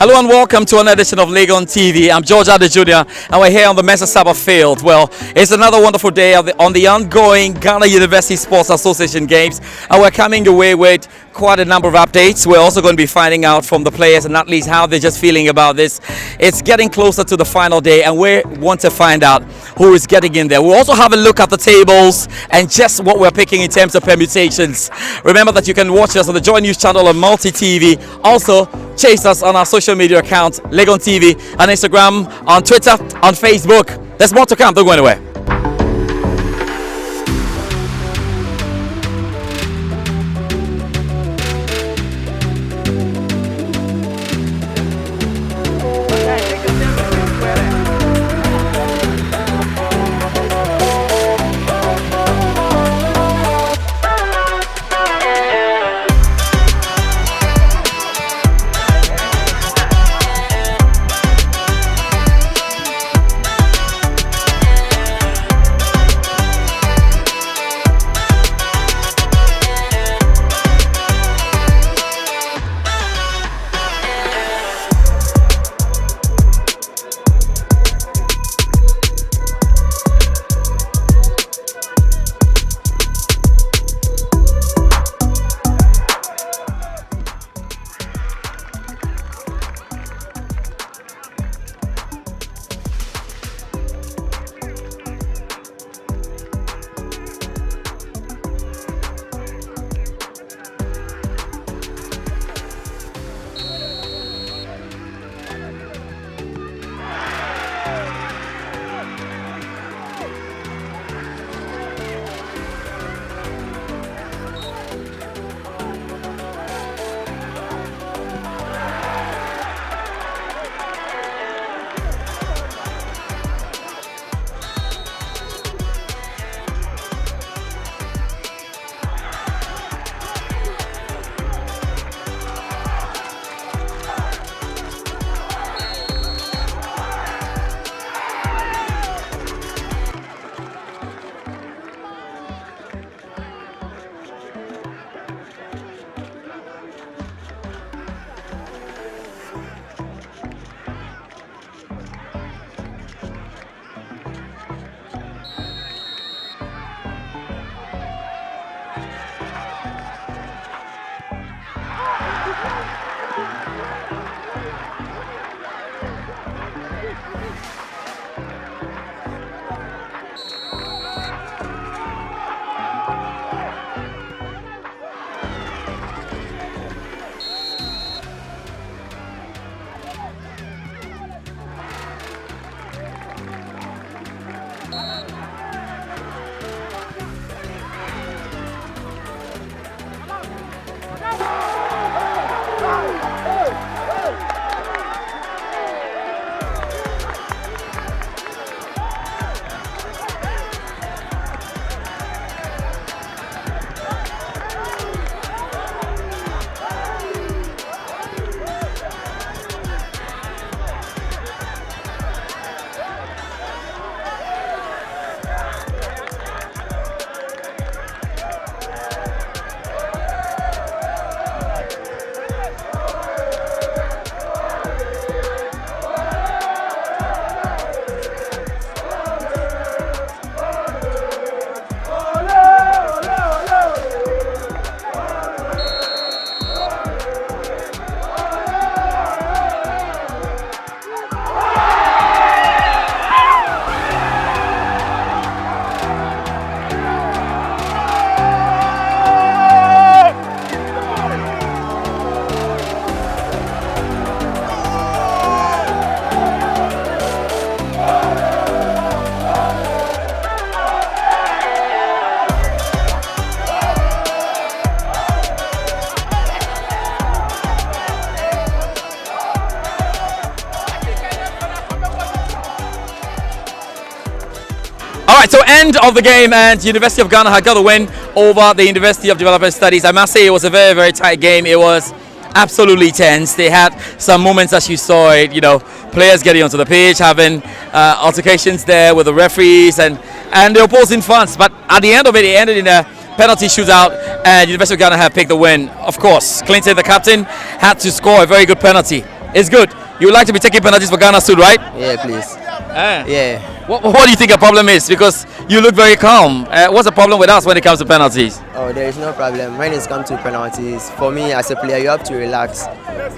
Hello and welcome to another edition of Legon TV. I'm George Addo Jnr. and we're here on the Mesa Saba field. Well, it's another wonderful day on the ongoing Ghana University Sports Association Games, and we're coming away with quite a number of updates. We're also going to be finding out from the players and athletes how they're just feeling about this. It's getting closer to the final day and we want to find out who is getting in there. We'll also have a look at the tables and just what we're picking in terms of permutations. Remember that you can watch us on the Joy News channel on Multi TV. Also, chase us on our social media account, Legon TV, on Instagram, on Twitter, on Facebook. There's more to come. Don't go anywhere. All right, so end of the game, and University of Ghana had got a win over the University of Development Studies. I must say it was a very, very tight game. It was absolutely tense. They had some moments as you saw it, you know, players getting onto the pitch, having altercations there with the referees and the opposing fans. But at the end of it, it ended in a penalty shootout, and University of Ghana have picked the win. Of course, Clinton, the captain, had to score a very good penalty It's good. You would like to be taking penalties for Ghana soon, right? Yeah, please. Ah. Yeah. What do you think the problem is? Because you look very calm. What's the problem with us when it comes to penalties? Oh, there is no problem. When it comes to penalties, for me as a player, you have to relax.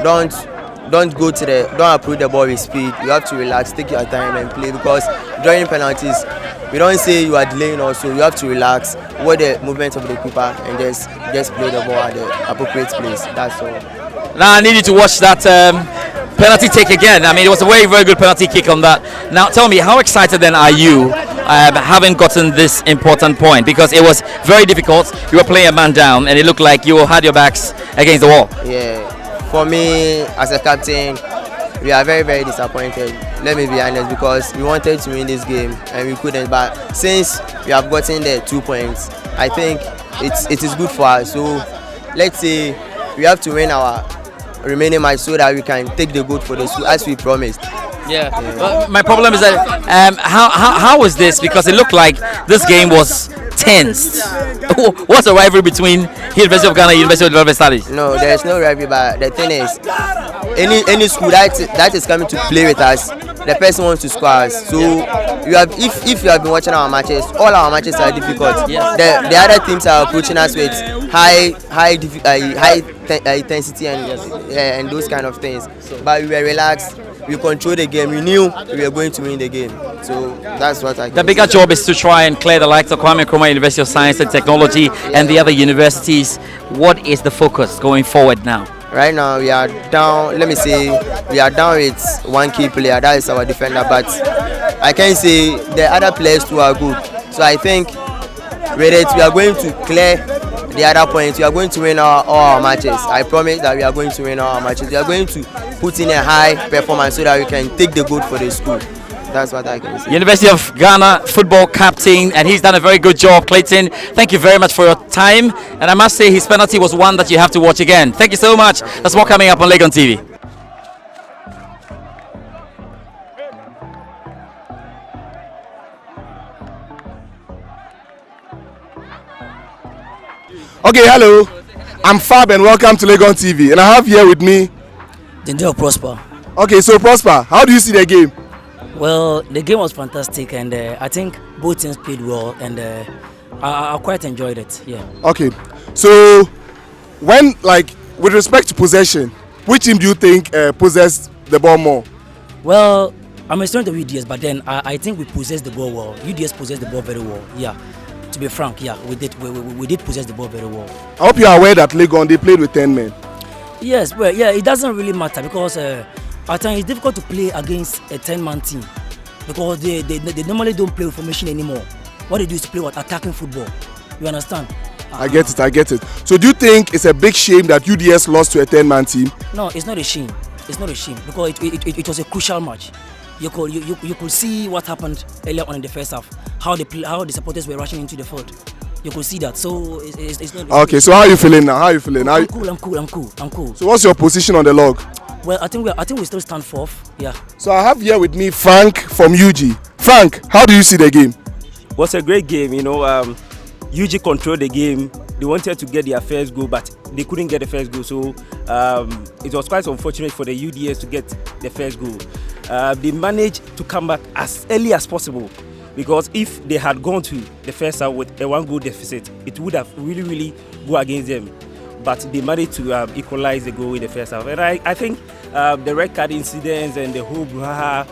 Don't go to don't approach the ball with speed. You have to relax, take your time and play, because during penalties, we don't say you are delaying also. You have to relax, watch the movement of the keeper and just play the ball at the appropriate place. That's all. Now I need you to watch that penalty take again. I mean, it was a very, very good penalty kick on that. Now tell me, how excited then are you having gotten this important point? Because it was very difficult. You were playing a man down and it looked like you had your backs against the wall. Yeah. For me, as a captain, we are very, very disappointed. Let me be honest, because we wanted to win this game and we couldn't. But since we have gotten the 2 points, I think it is good for us. So let's say we have to win our remaining match so that we can take the gold for the school as we promised. Yeah. My problem is that how was this? Because it looked like this game was tensed. What's the rivalry between University of Ghana and University of Development Studies? No, there is no rivalry. But the thing is, any school that is coming to play with us, the person wants to score us. So you have, if you have been watching our matches, all our matches are difficult. Yes. The other teams are approaching us with high intensity and those kind of things. But we were relaxed. We controlled the game. We knew we were going to win the game. So that's what I can The bigger job is to try and clear the likes of Kwame Nkrumah University of Science and Technology and the other universities. What is the focus going forward now? Right now we are down. Let me say we are down with one key player. That is our defender. But I can say the other players too are good. So I think with it we are going to clear the other points. We are going to win all our matches. I promise that we are going to win all our matches. We are going to put in a high performance so that we can take the gold for the school. That's what I can say. University of Ghana football captain, and he's done a very good job. Clayton, thank you very much for your time. And I must say his penalty was one that you have to watch again. Thank you so much. That's more coming up on Legon TV. Okay, hello. I'm Fab and welcome to Legon TV. And I have here with me Jnr Prosper. Okay, so Prosper, how do you see the game? Well, the game was fantastic, and I think both teams played well, and I quite enjoyed it. Yeah. Okay, so when, like, with respect to possession, which team do you think possessed the ball more? Well, I'm a student of UDS, but then I think we possessed the ball well. UDS possessed the ball very well. Yeah. To be frank, yeah, we did possess the ball very well. I hope you are aware that Legon, they played with 10 men. Yes, well, yeah, it doesn't really matter because at times it's difficult to play against a 10-man team because they normally don't play with formation anymore. What they do is to play with attacking football. You understand? I get it. So do you think it's a big shame that UDS lost to a 10-man team? No, it's not a shame. It's not a shame because it was a crucial match. You could see what happened earlier on in the first half. How the supporters were rushing into the field. You could see that. So it's not. Okay, so how are you feeling now? I'm cool. So what's your position on the log? Well, I think we still stand fourth. Yeah. So I have here with me Frank from UG. Frank, how do you see the game? It was a great game. You know, UG controlled the game. They wanted to get their first goal, but they couldn't get the first goal. So it was quite unfortunate for the UDS to get the first goal. They managed to come back as early as possible, because if they had gone to the first half with a 1-goal deficit, it would have really go against them. But they managed to equalize the goal in the first half. And I think the red card incidents and the whole brouhaha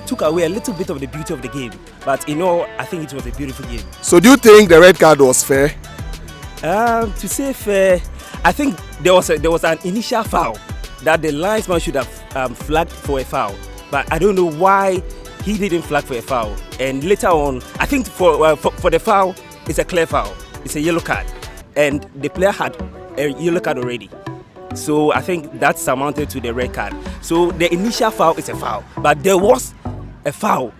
took away a little bit of the beauty of the game. But in all, I think it was a beautiful game. So do you think the red card was fair? To say fair, I think there was an initial foul that the linesman should have flagged for a foul. But I don't know why he didn't flag for a foul. And later on, I think for the foul, it's a clear foul. It's a yellow card. And the player had a yellow card already. So I think that's amounted to the red card. So the initial foul is a foul. But there was a foul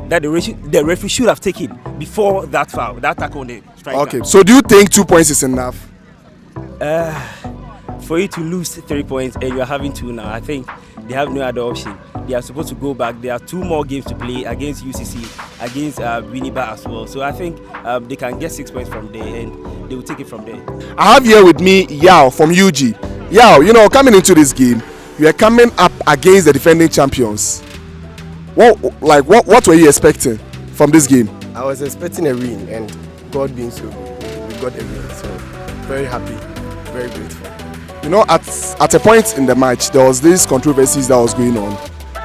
that the referee should have taken before that foul, that tackle on the striker. Okay, so do you think 2 points is enough? For you to lose 3 points and you're having 2 now, I think they have no other option. They are supposed to go back. There are 2 more games to play against UCC, against Winneba as well. So I think they can get 6 points from there and they will take it from there. I have here with me Yao from UG. Yao, you know, coming into this game, you are coming up against the defending champions. What were you expecting from this game? I was expecting a win, and God being so good, we got a win. So very happy, very grateful. You know, at a point in the match, there was this controversies that was going on.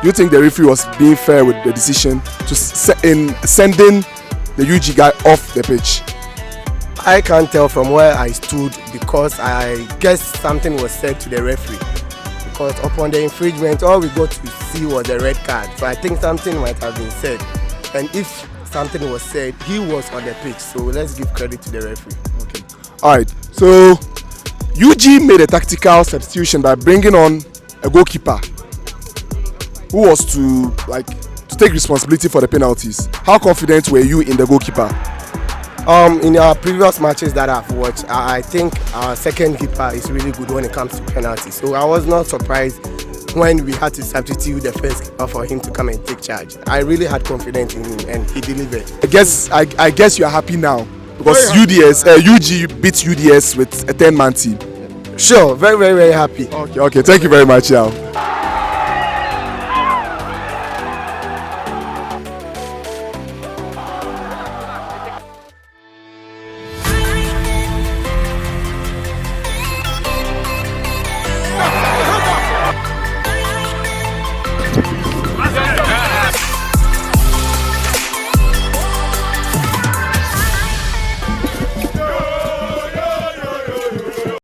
Do you think the referee was being fair with the decision in sending the UG guy off the pitch? I can't tell from where I stood because I guess something was said to the referee. Because upon the infringement, all we got to see was a red card. So I think something might have been said. And if something was said, he was on the pitch. So let's give credit to the referee. Okay. All right. So UG made a tactical substitution by bringing on a goalkeeper who was to take responsibility for the penalties. How confident were you in the goalkeeper? In our previous matches that I've watched, I think our second keeper is really good when it comes to penalties. So I was not surprised when we had to substitute the first keeper for him to come and take charge. I really had confidence in him, and he delivered. I guess you are happy now because UG beat UDS with a 10-man team. Sure, very, very, very happy. Okay, thank you very much, Yao.